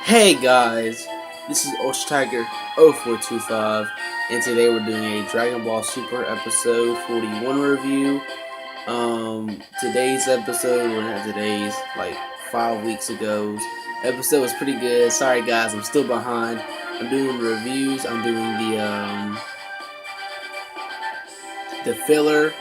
Hey guys, this is Ultra Tiger 0425, and today we're doing a Dragon Ball Super episode 41 review. Today's episode, we're not today's, like 5 weeks ago's episode was pretty good. Sorry guys, I'm still behind. I'm doing reviews. I'm doing the filler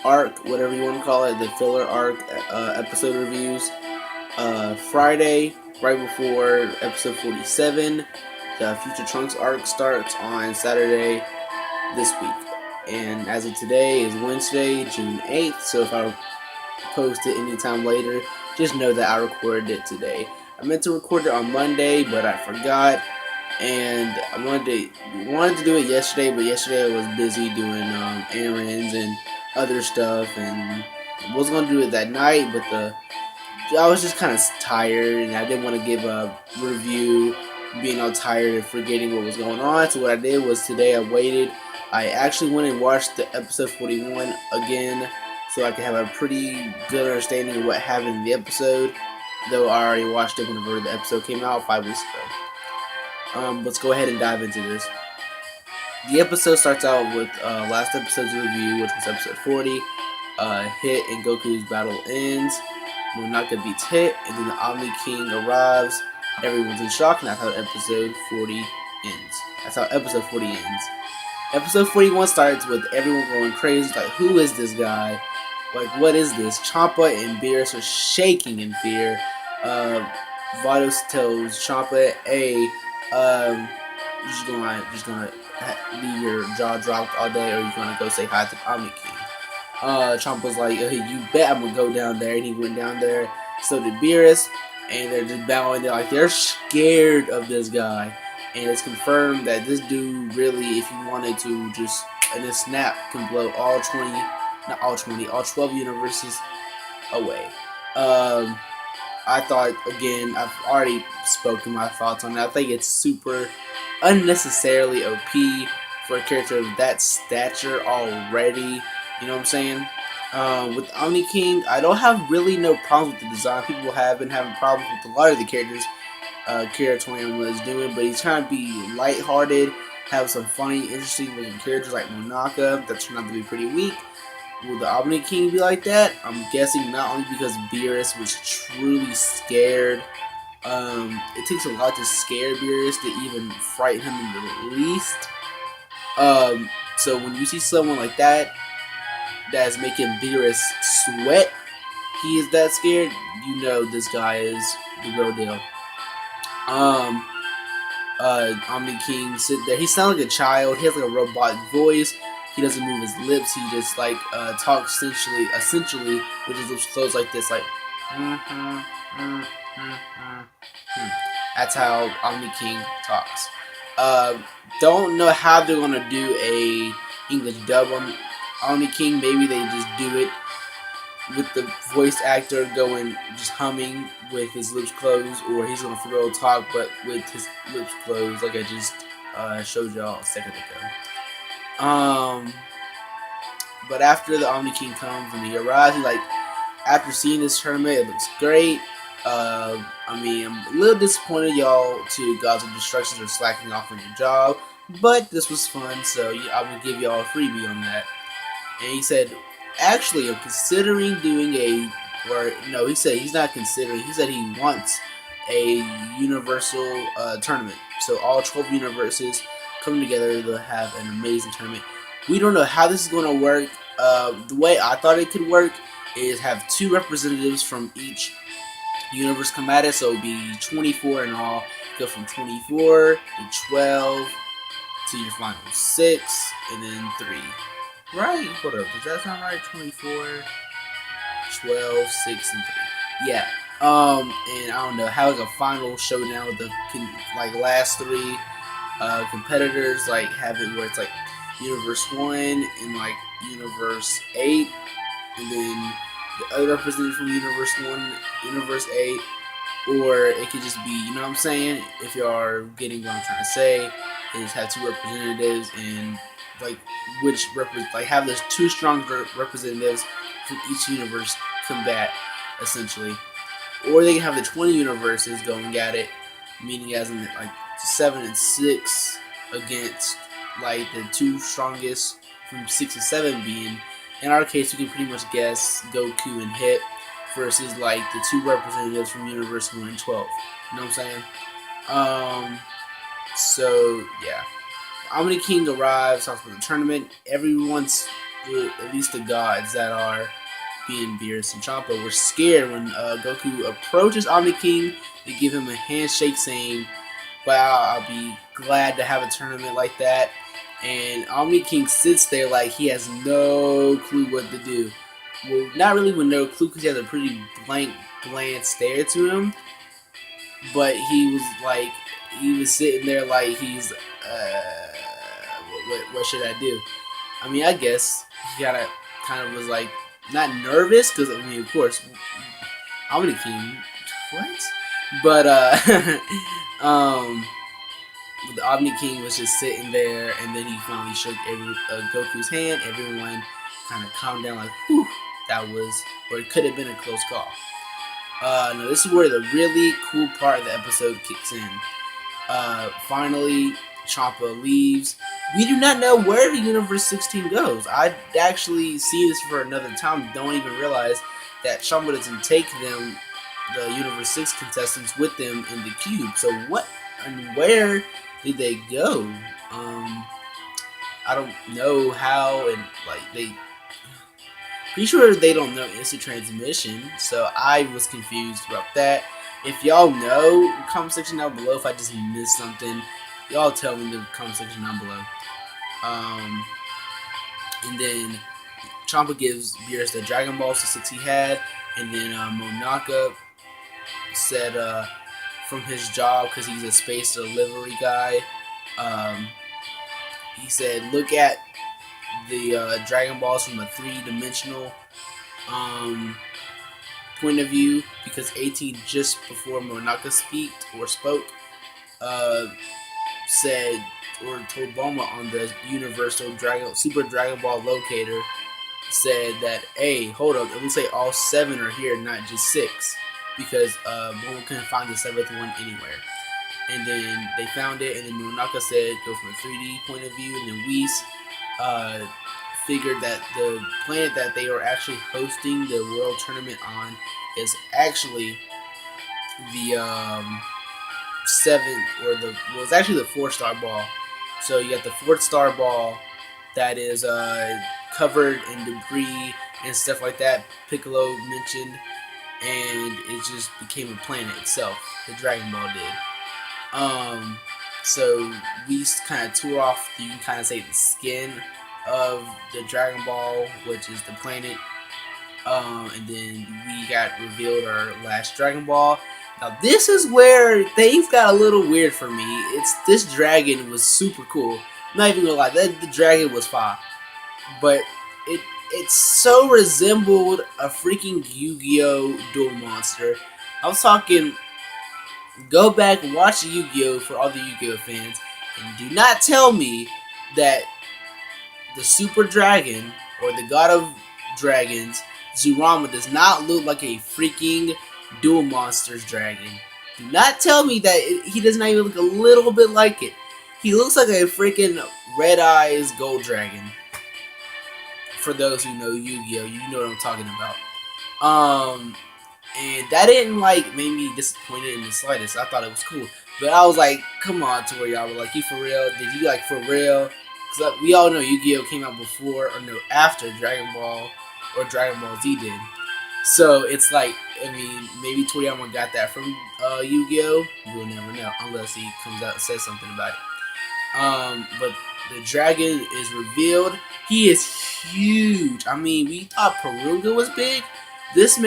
arc, whatever you want to call it, the filler arc episode reviews. Friday, right before episode 47, the Future Trunks arc starts on Saturday this week. And as of today is Wednesday, June 8th, so if I post it anytime later, just know that I recorded it today. I meant to record it on Monday, but I forgot, and I wanted to do it yesterday, but yesterday I was busy doing errands and other stuff, and I was going to do it that night, but I was just kind of tired, and I didn't want to give a review being all tired and forgetting what was going on. So what I did was today I waited. I actually went and watched the episode 41 again, so I could have a pretty good understanding of what happened in the episode. Though I already watched it whenever the episode came out 5 weeks ago. Let's go ahead and dive into this. The episode starts out with last episode's review, which was episode 40. Hit and Goku's battle ends. Monaka beats Hit, and then the Omni King arrives. Everyone's in shock, and that's how episode 40 ends. That's how episode 40 ends. Episode 41 starts with everyone going crazy, like, who is this guy? Like, what is this? Champa and Beerus are shaking in fear. Vados tells Champa, hey, you're just gonna leave your jaw dropped all day, or you're gonna go say hi to the Omni King. Champa's like, hey, you bet I'm gonna go down there, and he went down there. So did Beerus, and they're just bowing. They're scared of this guy, and it's confirmed that this dude really, if he wanted to, just in a snap, can blow all 12 universes away. I thought, again, I've already spoken my thoughts on it. I think it's super unnecessarily OP for a character of that stature already. You know what I'm saying? With Omni King, I don't have really no problems with the design. People have been having problems with a lot of the characters Kira Toriyama is doing, but he's trying to be lighthearted, have some funny, interesting looking characters like Monaka that turned out to be pretty weak. Will the Omni King be like that? I'm guessing not only because Beerus was truly scared. It takes a lot to scare Beerus to even frighten him in the least. So when you see someone like that that's making Beerus sweat, he is that scared, you know this guy is the real deal. Omni King sit there. He sounds like a child. He has like a robotic voice. He doesn't move his lips. He just like talks essentially with his lips closed like this, like. That's how Omni King talks. Don't know how they're gonna do a English dub on Omni King. Maybe they just do it with the voice actor going just humming with his lips closed, or he's gonna for real talk but with his lips closed, like I just showed y'all a second ago. But after the Omni King comes and he arrives, he like, after seeing this tournament, it looks great. I'm a little disappointed y'all two Gods of Destructions are slacking off on your job, but this was fun, so I'm gonna give y'all a freebie on that. And he said, actually, I'm considering doing he said he's not considering, he said he wants a universal tournament. So all 12 universes come together to have an amazing tournament. We don't know how this is going to work. The way I thought it could work is have 2 representatives from each universe come at it, so it would be 24 in all. Go from 24 to 12 to your final 6, and then 3. Right? Hold up. Does that sound right? 24, 12, 6, and 3. Yeah. And I don't know how like a final showdown with the last 3 competitors, like have it where it's like Universe 1 and like Universe 8, and then the other representative from Universe 1, Universe 8, or it could just be, you know what I'm saying? If you are getting what I'm trying to say, is have 2 representatives and like have those 2 stronger representatives from each universe combat essentially, or they can have the 20 universes going at it meaning as in like 7 and 6 against like the two strongest from 6 and 7 being. In our case, we can pretty much guess Goku and Hip versus like the two representatives from Universe 1 and 12. You know what I'm saying? So yeah, Omni King arrives, talks about the tournament. Everyone's, at least the gods that are being Beerus and Champa, were scared when Goku approaches Omni King. They give him a handshake saying, "Wow, I'll be glad to have a tournament like that." And Omni King sits there like he has no clue what to do. Well, not really with no clue because he has a pretty bland stare to him. But he was sitting there like he's, what should I do? I mean, I guess he kind of was like, not nervous, because, I mean, of course, Omni King, what? But, the Omni King was just sitting there, and then he finally shook Goku's hand. Everyone kind of calmed down, like, whew, that was, or it could have been a close call. No, this is where the really cool part of the episode kicks in. Finally, Champa leaves. We do not know where the Universe 16 goes. I actually see this for another time. Don't even realize that Champa doesn't take them, the Universe 6 contestants, with them in the cube. So what and where did they go? I don't know how, and like they. Pretty sure they don't know instant transmission, so I was confused about that. If y'all know, comment section down below. If I just missed something, y'all tell me in the comment section down below. And then Champa gives Beerus the Dragon Balls, the 6 he had, and then Monaka said from his job, because he's a space delivery guy, he said, look at the Dragon Balls from a 3-dimensional point of view, because 18 just before Monaka spoke, said or told Bulma on the Universal Super Dragon Ball locator, said that, hey, hold up, it looks like all 7 are here, not just 6, because Bulma couldn't find the 7th one anywhere. And then they found it, and then Monaka said go from a 3D point of view, and then Whis figured that the planet that they are actually hosting the world tournament on is actually the 7th, or it's actually the 4-star ball. So you got the 4th star ball that is covered in debris and stuff like that. Piccolo mentioned, and it just became a planet itself. The Dragon Ball did. So we kind of tore off, you can kind of say, the skin of the Dragon Ball, which is the planet. And then we got revealed our last Dragon Ball. Now this is where things got a little weird for me. This dragon was super cool. I'm not even gonna lie, the dragon was fire, but it so resembled a freaking Yu-Gi-Oh! Duel Monster. I was talking. Go back and watch Yu-Gi-Oh! For all the Yu-Gi-Oh! Fans, and do not tell me that the Super Dragon, or the God of Dragons, Zurama, does not look like a freaking Duel Monsters dragon. Do not tell me that he does not even look a little bit like it. He looks like a freaking Red Eyes Gold Dragon. For those who know Yu-Gi-Oh! You know what I'm talking about. And that didn't make me disappointed in the slightest. I thought it was cool. But I was like, come on, to where y'all were like, you for real? Did you for real? Because we all know Yu-Gi-Oh! Came out before, or no, after Dragon Ball, or Dragon Ball Z did. So it's like, I mean, maybe Toriyama got that from Yu-Gi-Oh! We'll never know, unless he comes out and says something about it. But the dragon is revealed. He is huge. I mean, we thought Porunga was big. This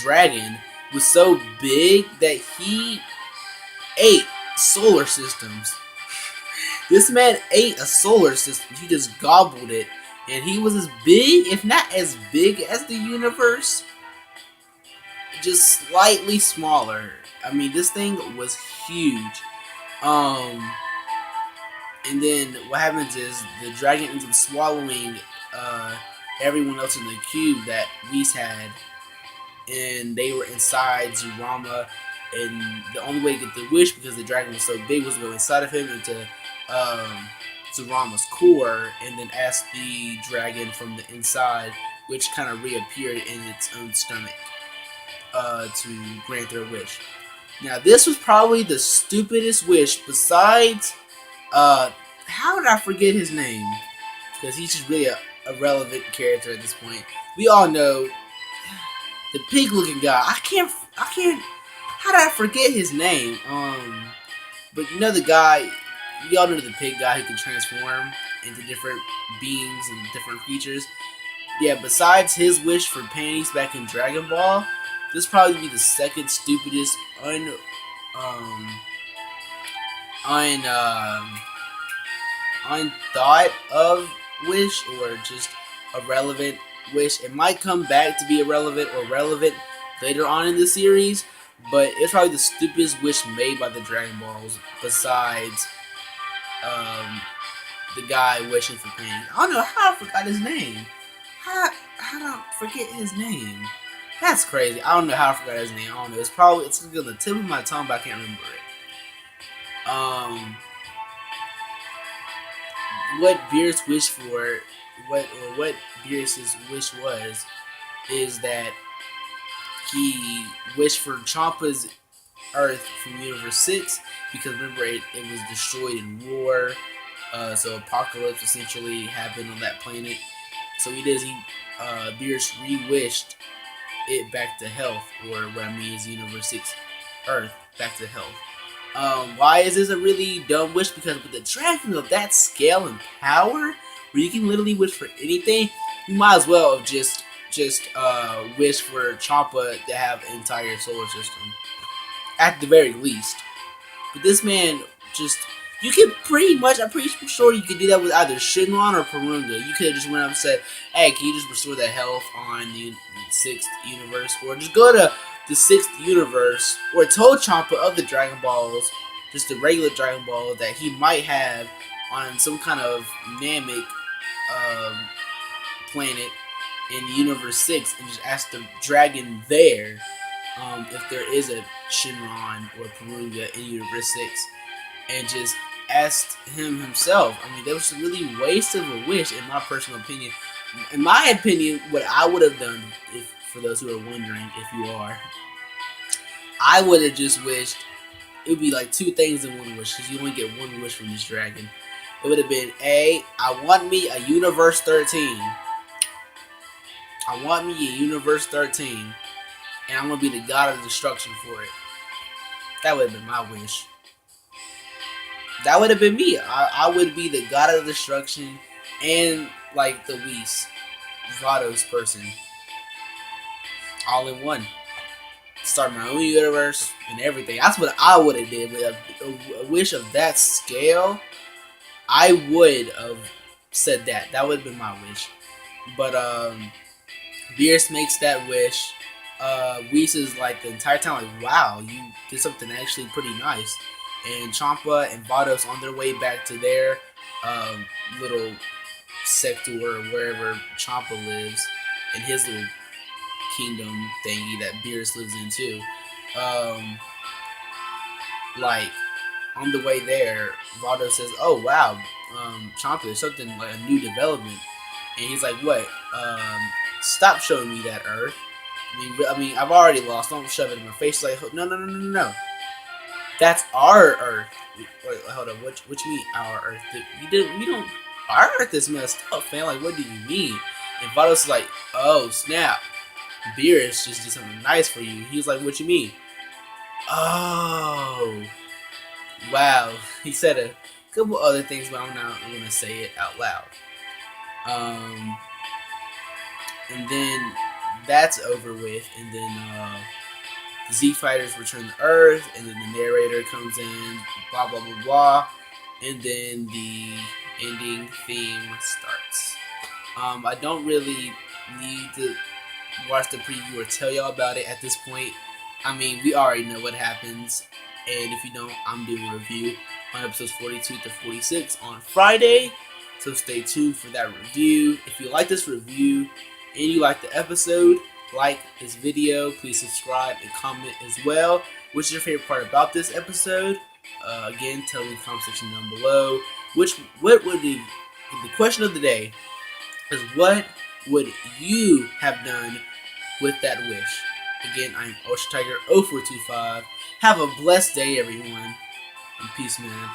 dragon was so big that he ate solar systems. This man ate a solar system. He just gobbled it. And he was as big, if not as big as the universe, just slightly smaller. I mean, this thing was huge. And then what happens is the dragon ends up swallowing everyone else in the cube that Whis had, and they were inside Zurama, and the only way to get the wish, because the dragon was so big, was to go inside of him into Zurama's core, and then ask the dragon from the inside, which kind of reappeared in its own stomach, to grant their wish. Now, this was probably the stupidest wish besides, how did I forget his name? Because he's just really a relevant character at this point. We all know the pig-looking guy. I can't. How did I forget his name? But you know the guy. We all know the pig guy who can transform into different beings and different creatures. Yeah. Besides his wish for panties back in Dragon Ball, this probably be the second stupidest unthought of wish, or just a relevant wish. It might come back to be irrelevant or relevant later on in the series, but it's probably the stupidest wish made by the Dragon Balls, besides the guy wishing for pain. I don't know how I forgot his name. How did I forget his name? That's crazy. I don't know how I forgot his name. I don't know. It's on the tip of my tongue, but I can't remember it. What Beerus wished for, what Beerus's wish was, is that he wished for Champa's Earth from Universe 6, because remember it was destroyed in war, so apocalypse essentially happened on that planet. So Beerus re-wished it back to health, or what I mean is Universe 6 Earth back to health. Why is this a really dumb wish? Because with the dragon of that scale and power, where you can literally wish for anything, you might as well have just wish for Champa to have an entire solar system, at the very least. But this man you could I'm pretty sure you could do that with either Shenron or Porunga. You could have just went up and said, hey, can you just restore the health on the 6th universe? Or just go to the 6th universe, or told Champa of the Dragon Balls, just the regular Dragon Ball that he might have on some kind of Namek planet in Universe 6, and just ask the dragon there if there is a Shenron or Porunga in Universe 6, and just asked him himself. I mean, that was really waste of a wish, in my personal opinion. In my opinion, what I would have done, for those who are wondering, if you are, I would have just wished, it would be like two things in one wish, because you only get one wish from this dragon. It would have been, I want me a Universe 13. I want me a Universe 13, and I'm going to be the god of destruction for it. That would have been my wish. That would have been me. I would be the god of destruction, and like the Whis, Vados person. All in one. Start my own universe and everything. That's what I would have did. With a wish of that scale, I would have said that. That would have been my wish. But Beerus makes that wish. Whis is like the entire time like, wow, you did something actually pretty nice. And Champa and Vados on their way back to their little sector, or wherever Champa lives, in his little kingdom thingy that Beerus lives in too. Like, on the way there, Vados says, oh wow, Champa, there's something like a new development. And he's like, what? Stop showing me that Earth. I mean, I've already lost. Don't shove it in my face. Like, no. That's our Earth. Wait, hold on. What you mean our Earth? We don't. Our Earth is messed up, fam. Like, what do you mean? And Vados is like, oh snap, Beerus just did something nice for you. He's like, what you mean? Oh, wow. He said a couple other things, but I'm not gonna say it out loud. And then that's over with, and then the Z Fighters return to Earth, and then the narrator comes in, blah blah blah blah, and then the ending theme starts. I don't really need to watch the preview or tell y'all about it at this point. I mean, we already know what happens, and if you don't, I'm doing a review on episodes 42 to 46 on Friday, so stay tuned for that review. If you like this review and you like the episode, like this video, please subscribe and comment as well. What's your favorite part about this episode? Again, tell me in the comment section down below. What would the question of the day is, what would you have done with that wish? Again, I'm Ocean Tiger 0425. Have a blessed day, everyone, and peace, man.